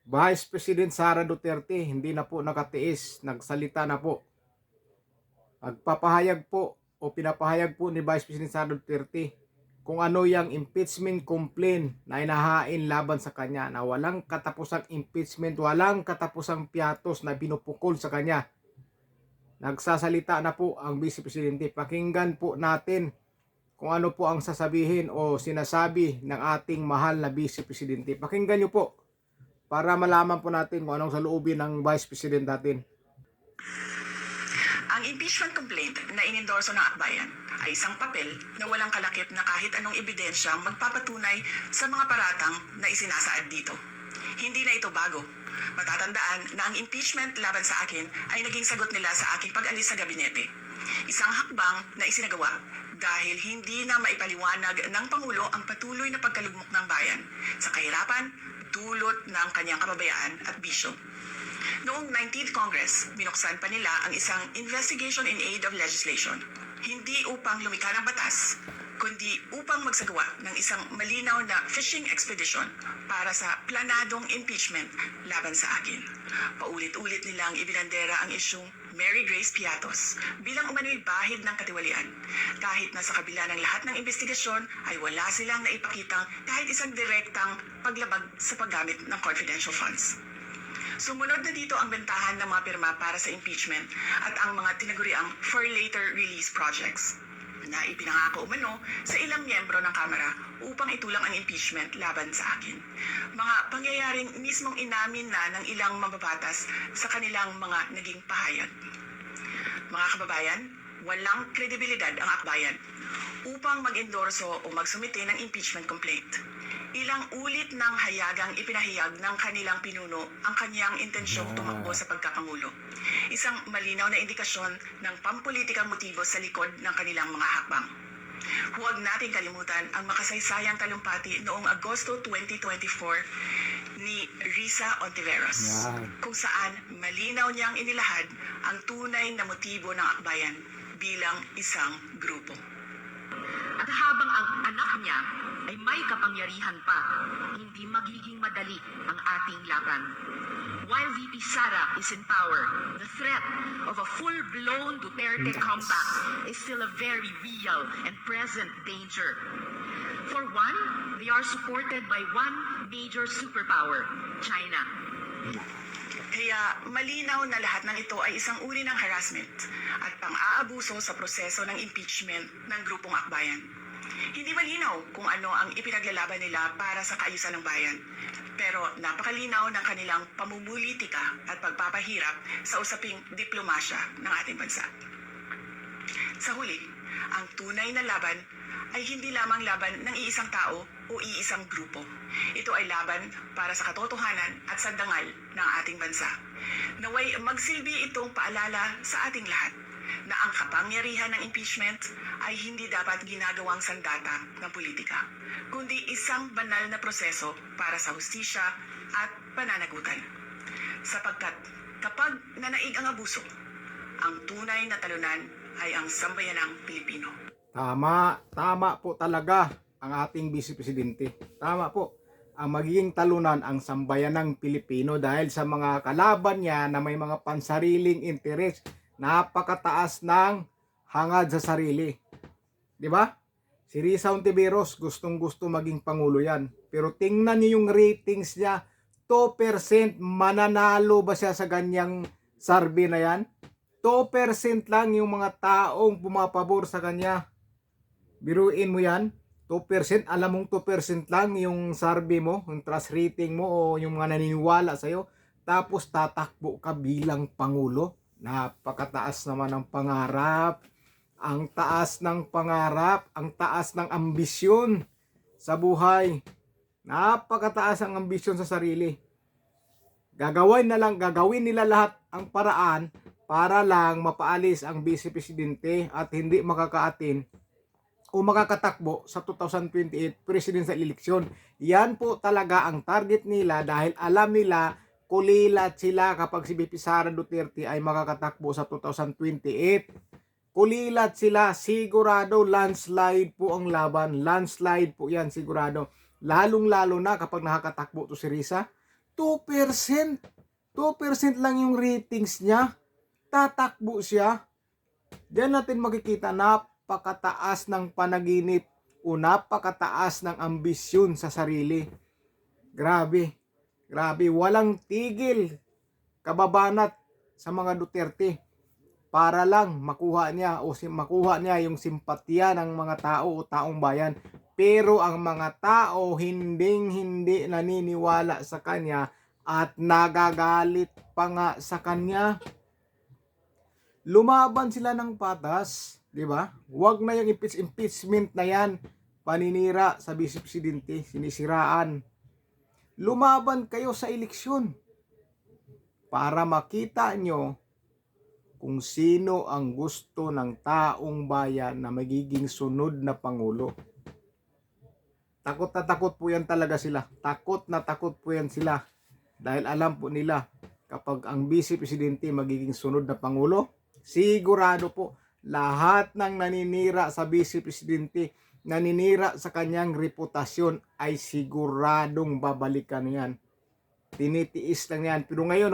Vice President Sara Duterte hindi na po nakatiis, nagsalita na po. Nagpapahayag po o pinapahayag po ni Vice President Sara Duterte kung ano yung impeachment complaint na inahain laban sa kanya, na walang katapusang impeachment, walang katapusang piatos na binupukol sa kanya. Nagsasalita na po ang Vice Presidente. Pakinggan po natin kung ano po ang sasabihin o sinasabi ng ating mahal na Vice Presidente. Pakinggan nyo po para malaman po natin kung anong saloobin ng Vice President natin. Ang impeachment complaint na inendorso ng akbayan ay isang papel na walang kalakip na kahit anong ebidensya magpapatunay sa mga paratang na isinasaad dito. Hindi na ito bago. Matatandaan na ang impeachment laban sa akin ay naging sagot nila sa aking pag-alis sa gabinete. Isang hakbang na isinagawa dahil hindi na maipaliwanag ng Pangulo ang patuloy na pagkalugmok ng bayan sa kahirapan dulot ng kanyang kapabayaan at bisyo. Noong 19th Congress, binuksan pa nila ang isang investigation in aid of legislation. Hindi upang lumikha ng batas, kundi upang magsagawa ng isang malinaw na fishing expedition para sa planadong impeachment laban sa akin. Paulit-ulit nilang ibinandera ang isyung Mary Grace Piatos bilang umano'y bahid ng katiwalian. Kahit na sa kabila ng lahat ng investigasyon ay wala silang naipakitang kahit isang direktang paglabag sa paggamit ng confidential funds. Sumunod na dito ang bentahan ng mga pirma para sa impeachment at ang mga tinaguriang for later release projects na ipinangako umano sa ilang miyembro ng Kamara upang itulang ang impeachment laban sa akin. Mga pangyayaring mismong inamin na ng ilang mababatas sa kanilang mga naging pahayag. Mga kababayan, walang kredibilidad ang akbayan upang mag-endorso o magsumite ng impeachment complaint. Ilang ulit ng hayagang ipinahayag ng kanilang pinuno ang kanyang intensyong tumakbo sa pagkapangulo. Isang malinaw na indikasyon ng pampolitikang motibo sa likod ng kanilang mga hakbang. Huwag nating kalimutan ang makasaysayang talumpati noong Agosto 2024 ni Risa Ontiveros, kung saan malinaw niyang inilahad ang tunay na motibo ng akbayan bilang isang grupo. At habang ang anak niya ay may kapangyarihan pa, hindi magiging madali ang ating laban. While VP Sara is in power, the threat of a full-blown Duterte comeback is still a very real and present danger. For one, they are supported by one major superpower, China. Kaya malinaw na lahat ng ito ay isang uri ng harassment at pang-aabuso sa proseso ng impeachment ng grupong akbayan. Hindi malinaw kung ano ang ipinaglalaban nila para sa kaayusan ng bayan, pero napakalinaw ng kanilang pamumulitika at pagpapahirap sa usaping diplomasya ng ating bansa. Sa huli, ang tunay na laban ay hindi lamang laban ng iisang tao o iisang grupo. Ito ay laban para sa katotohanan at sa dangal ng ating bansa. Naway magsilbi itong paalala sa ating lahat na ang kapangyarihan ng impeachment ay hindi dapat ginagawang sandata ng politika, kundi isang banal na proseso para sa hustisya at pananagutan. Sapagkat kapag nanaig ang abuso, ang tunay na talunan ay ang sambayanang Pilipino. Tama po talaga ang ating Vice Presidente. Tama po. Ang magiging talunan ang sambayanang Pilipino dahil sa mga kalaban niya na may mga pansariling interes, napakataas ng hangad sa sarili. 'Di ba? Si Risa Ontiveros gustong-gusto maging pangulo 'yan. Pero tingnan niyo yung ratings niya, 2%. Mananalo ba siya sa ganyang survey na 'yan? 2% lang yung mga taong pumapabor sa kanya. Biruin mo 'yan. 2%, alam mong 2% lang yung survey mo, yung trust rating mo o yung mga naniniwala sa'yo, tapos tatakbo ka bilang pangulo. Napakataas naman ng pangarap, ang taas ng pangarap, ang taas ng ambisyon sa buhay. Napakataas ang ambisyon sa sarili. Gagawin nila lahat ang paraan para lang mapaalis ang Vice Presidente at hindi makakaatin o makakatakbo sa 2028 presidential election. Yan po talaga ang target nila dahil alam nila kulilat sila kapag si VP Sara Duterte ay makakatakbo sa 2028. Kulilat sila, sigurado landslide po ang laban. Landslide po yan, sigurado. Lalong-lalo na kapag nakakatakbo to si Risa. 2%. 2% lang yung ratings niya. Tatakbo siya. Diyan natin makikita napakataas ng panaginip o napakataas ng ambisyon sa sarili. Grabe. Grabe. Walang tigil. Kababanat sa mga Duterte para lang makuha niya yung simpatya ng mga tao o taong bayan. Pero ang mga tao hindi naniniwala sa kanya at nagagalit pa nga sa kanya. Lumaban sila ng patas, di ba? Huwag na yung impeachment na yan. Paninira sa Vice Presidente, sinisiraan. Lumaban kayo sa eleksyon para makita nyo kung sino ang gusto ng taong bayan na magiging sunod na Pangulo. Takot na takot po yan talaga sila. Takot na takot po yan sila. Dahil alam po nila, kapag ang Vice Presidente magiging sunod na Pangulo, sigurado po, lahat ng naninira sa Vice Presidente, naninira sa kanyang reputasyon, ay siguradong babalikan yan. Tinitiis lang yan. Pero ngayon,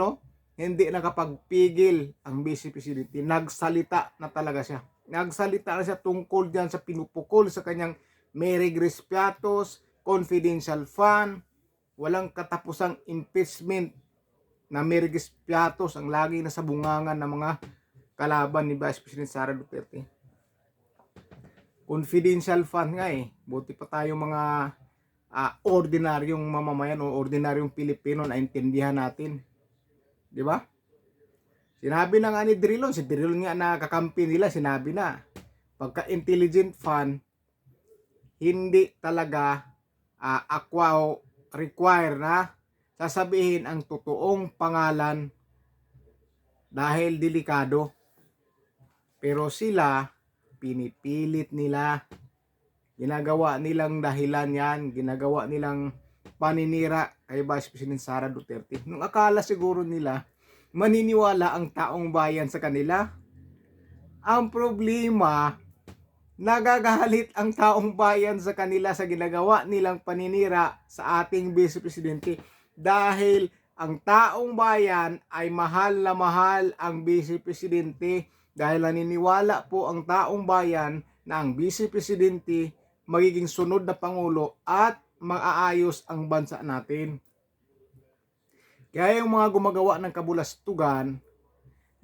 hindi nakapagpigil ang Vice Presidente. Nagsalita na talaga siya. Nagsalita na siya tungkol dyan sa pinupukol sa kanyang Mary Grace Piatos, confidential fund, walang katapusang impeachment na Mary Grace Piatos ang lagi na sa bungangan ng mga kalaban ni Vice President Sara Duterte. Confidential fund nga Buti pa tayo mga ordinaryong mamamayan o ordinaryong Pilipino na intindihan natin. Di ba? Sinabi na nga ni Drilon, si Drilon nga na kakampi nila, sinabi na, pagka intelligent fund, hindi talaga require na sasabihin ang totoong pangalan dahil delikado. Pero sila, pinipilit nila, ginagawa nilang dahilan yan, ginagawa nilang paninira kay Vice President Sara Duterte. Nung akala siguro nila, maniniwala ang taong bayan sa kanila. Ang problema, nagagalit ang taong bayan sa kanila sa ginagawa nilang paninira sa ating Vice Presidente dahil ang taong bayan ay mahal na mahal ang Vice Presidente dahil naniniwala po ang taong bayan na ang Vice Presidente magiging sunod na Pangulo at maaayos ang bansa natin. Kaya yung mga gumagawa ng kabulastugan,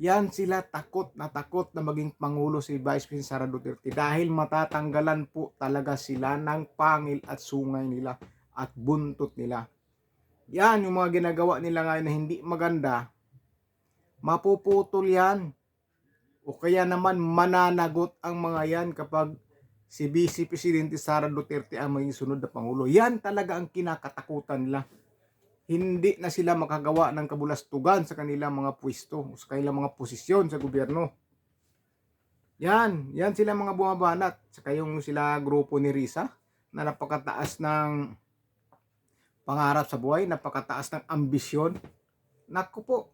yan sila takot na maging Pangulo si Vice President Sara Duterte dahil matatanggalan po talaga sila ng pangil at sungay nila at buntot nila. Yan yung mga ginagawa nila ngayon na hindi maganda, mapuputol yan. O kaya naman mananagot ang mga yan kapag si Vice Presidente Sara Duterte ang maging sunod na Pangulo. Yan talaga ang kinakatakutan nila. Hindi na sila makagawa ng kabulastugan sa kanilang mga pwesto o sa kanilang mga posisyon sa gobyerno. Yan sila mga bumabanat. Saka yung sila grupo ni Risa na napakataas ng pangarap sa buhay, napakataas ng ambisyon. Naku po,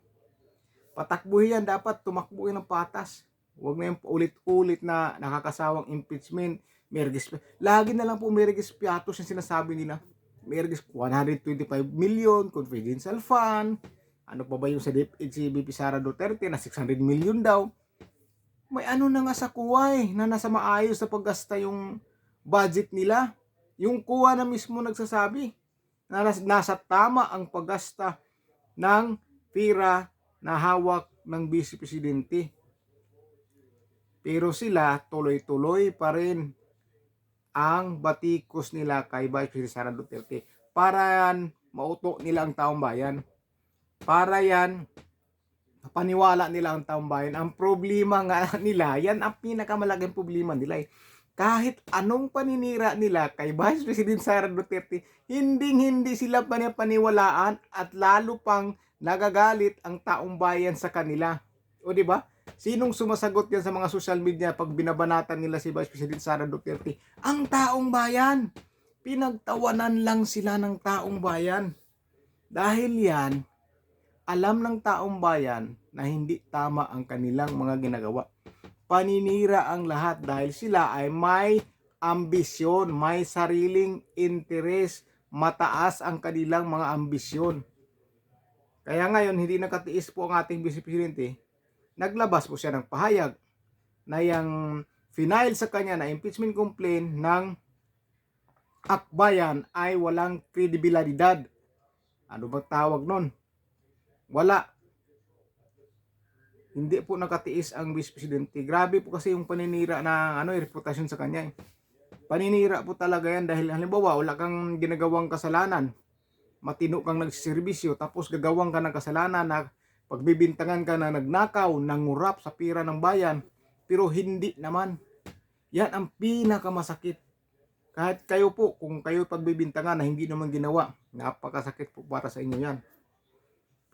patakbuhin yan, dapat tumakbuhin ng patas. Huwag na yung ulit-ulit na nakakasawang impeachment. Lagi na lang po Mary Grace Piatos yung sinasabi nila. Mary Grace, 125 million, confidential fund. Ano pa ba yung sa VP Sara Duterte na 600 million daw. May ano na nga sa kuway na nasa maayos na paggasta yung budget nila. Yung kuwa na mismo nagsasabi na nasa tama ang paggasta ng pira na hawak ng Vice Presidente. Pero sila tuloy-tuloy pa rin ang batikos nila kay Vice President Sara Duterte. Para yan, mauto nila ang taong bayan. Para yan, paniwala nila ang taong bayan. Ang problema nga nila, yan ang pinakamalaking problema nila. Kahit anong paninira nila kay Vice President Sara Duterte, hindi sila paniwalaan at lalo pang nagagalit ang taong bayan sa kanila. O di ba? Sinong sumasagot yan sa mga social media pag binabanatan nila si Vice President Sara Duterte? Ang taong bayan. Pinagtawanan lang sila ng taong bayan. Dahil yan, alam ng taong bayan na hindi tama ang kanilang mga ginagawa. Paninira ang lahat dahil sila ay may ambisyon, may sariling interes, mataas ang kanilang mga ambisyon. Kaya ngayon, hindi nakatiis po ang ating Vice Presidente. Naglabas po siya ng pahayag na yung final sa kanya na impeachment complaint ng akbayan ay walang kredibilidad. Ano bang tawag nun? Wala. Hindi po nakatiis ang Vice Presidente. Grabe po kasi yung paninira na reputasyon sa kanya. Paninira po talaga yan dahil halimbawa wala kang ginagawang kasalanan. Matino kang nagsiservisyo tapos gagawang ka ng kasalanan na pagbibintangan ka na nagnakaw, nangurap sa pira ng bayan, pero hindi naman. Yan ang pinakamasakit. Kahit kayo po, kung kayo pagbibintangan na hindi naman ginawa, napakasakit po para sa inyo yan.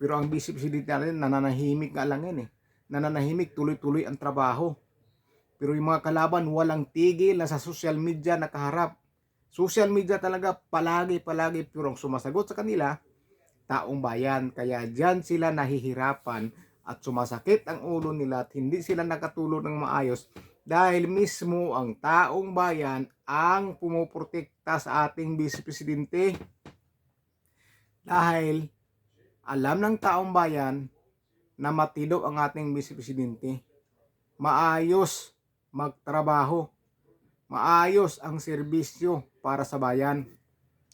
Pero ang Vice Presidente natin, nananahimik nga lang yan eh. Nananahimik, tuloy-tuloy ang trabaho. Pero yung mga kalaban, walang tigil na sa social media nakaharap. Social media talaga palagi, pero ang sumasagot sa kanila, taong bayan. Kaya dyan sila nahihirapan at sumasakit ang ulo nila at hindi sila nakatulog ng maayos dahil mismo ang taong bayan ang pumuprotekta sa ating Vice Presidente. Dahil alam ng taong bayan na matino ang ating Vice Presidente. Maayos magtrabaho. Maayos ang serbisyo para sa bayan.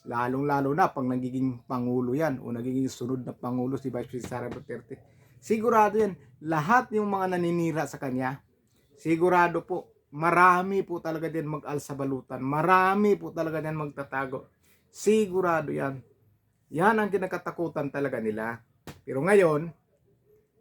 Lalong-lalo na pag nagiging pangulo yan o nagiging sunod na pangulo si Vice President Sara Duterte. Sigurado yan, lahat yung mga naninira sa kanya, sigurado po, marami po talaga din mag-alsa balutan. Marami po talaga din magtatago. Sigurado yan. Yan ang kinakatakutan talaga nila. Pero ngayon,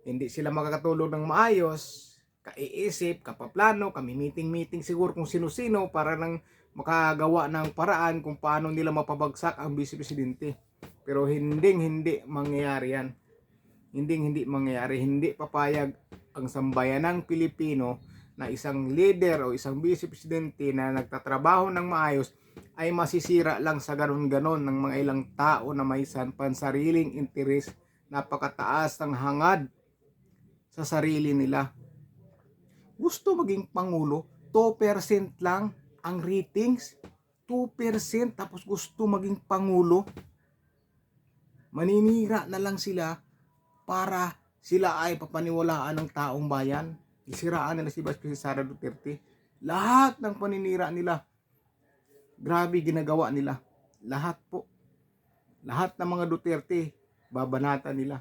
hindi sila makakatulog ng maayos, kaiisip, kapaplano, kami meeting siguro kung sino-sino para nang makagawa ng paraan kung paano nila mapabagsak ang Vice Presidente. Pero hindi mangyayari yan. Hindi mangyayari. Hindi papayag ang sambayanang Pilipino na isang leader o isang Vice Presidente na nagtatrabaho ng maayos ay masisira lang sa ganon-ganon ng mga ilang tao na may pansariling interes, napakataas ng hangad sa sarili nila. Gusto maging pangulo, 2% lang ang ratings, 2% tapos gusto maging pangulo. Maninira na lang sila para sila ay papaniwalaan ng taong bayan. Isiraan nila si Vice President Sara Duterte. Lahat ng paninira nila, grabe ginagawa nila. Lahat po. Lahat ng mga Duterte, babanatan nila.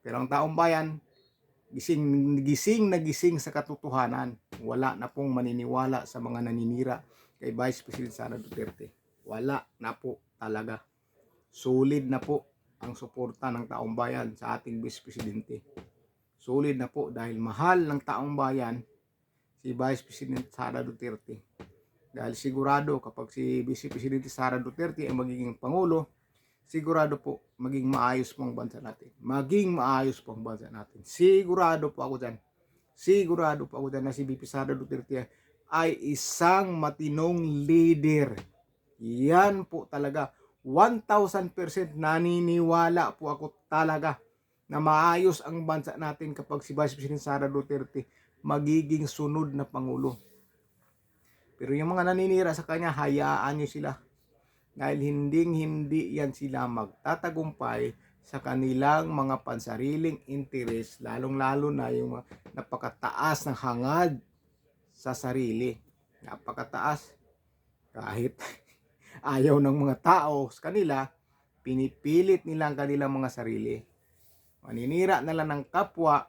Pero ang taong bayan, gising sa katotohanan. Wala na pong maniniwala sa mga naninira kay Vice President Sara Duterte. Wala na po talaga. Solid na po ang suporta ng taong bayan sa ating Vice Presidente. Solid na po dahil mahal ng taong bayan si Vice President Sara Duterte. Dahil sigurado kapag si Vice Presidente Sara Duterte ay magiging pangulo, sigurado po maging maayos po ang bansa natin. Maging maayos po ang bansa natin. Sigurado po ako dyan. Sigurado po ako dyan na si VP Sara Duterte ay isang matinong leader. Yan po talaga. 1,000% naniniwala po ako talaga na maayos ang bansa natin kapag si Vice President Sara Duterte magiging sunod na pangulo. Pero yung mga naninira sa kanya, hayaan nyo sila. Dahil hindi yan sila magtatagumpay sa kanilang mga pansariling interes, lalong-lalo na yung napakataas ng hangad sa sarili. Napakataas. Kahit ayaw ng mga tao sa kanila, pinipilit nila ang kanilang mga sarili. Maninira na lang ng kapwa,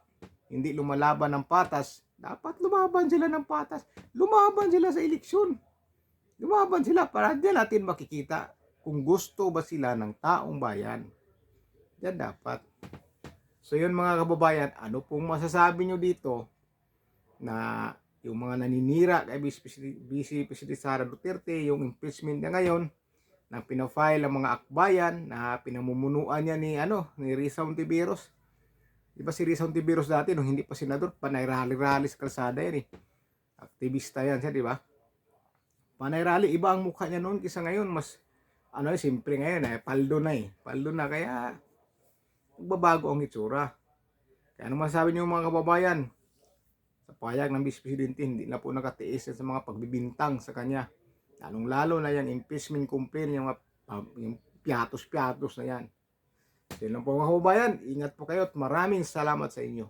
hindi lumalaban ng patas. Dapat lumaban sila ng patas. Lumaban sila sa eleksyon. Lumaban sila para diyan natin makikita kung gusto ba sila ng taong bayan. Diyan dapat. So yun mga kababayan, ano pong masasabi nyo dito na yung mga naninira kay Vice President Sara Duterte, yung impeachment niya ngayon na pinafile ang mga akbayan na pinamumunuan niya ni Risa Hontiveros. Di ba si Risa Hontiveros dati nung hindi pa senador, panay rally sa kalsada yan eh. Aktivista yan siya, di ba? Panay rally, iba ang mukha niya noon kaysa ngayon, mas siyempre ngayon paldo na kaya magbabago ang itsura. Kaya ano masasabi niyo mga kababayan? Sa payag ng Vice Presidente, hindi na po nakatiis sa mga pagbibintang sa kanya. Lalong-lalo na yung impeachment complaint, yung piatos na yan. Yun lang po mga kababayan. Ingat po kayo at maraming salamat sa inyo.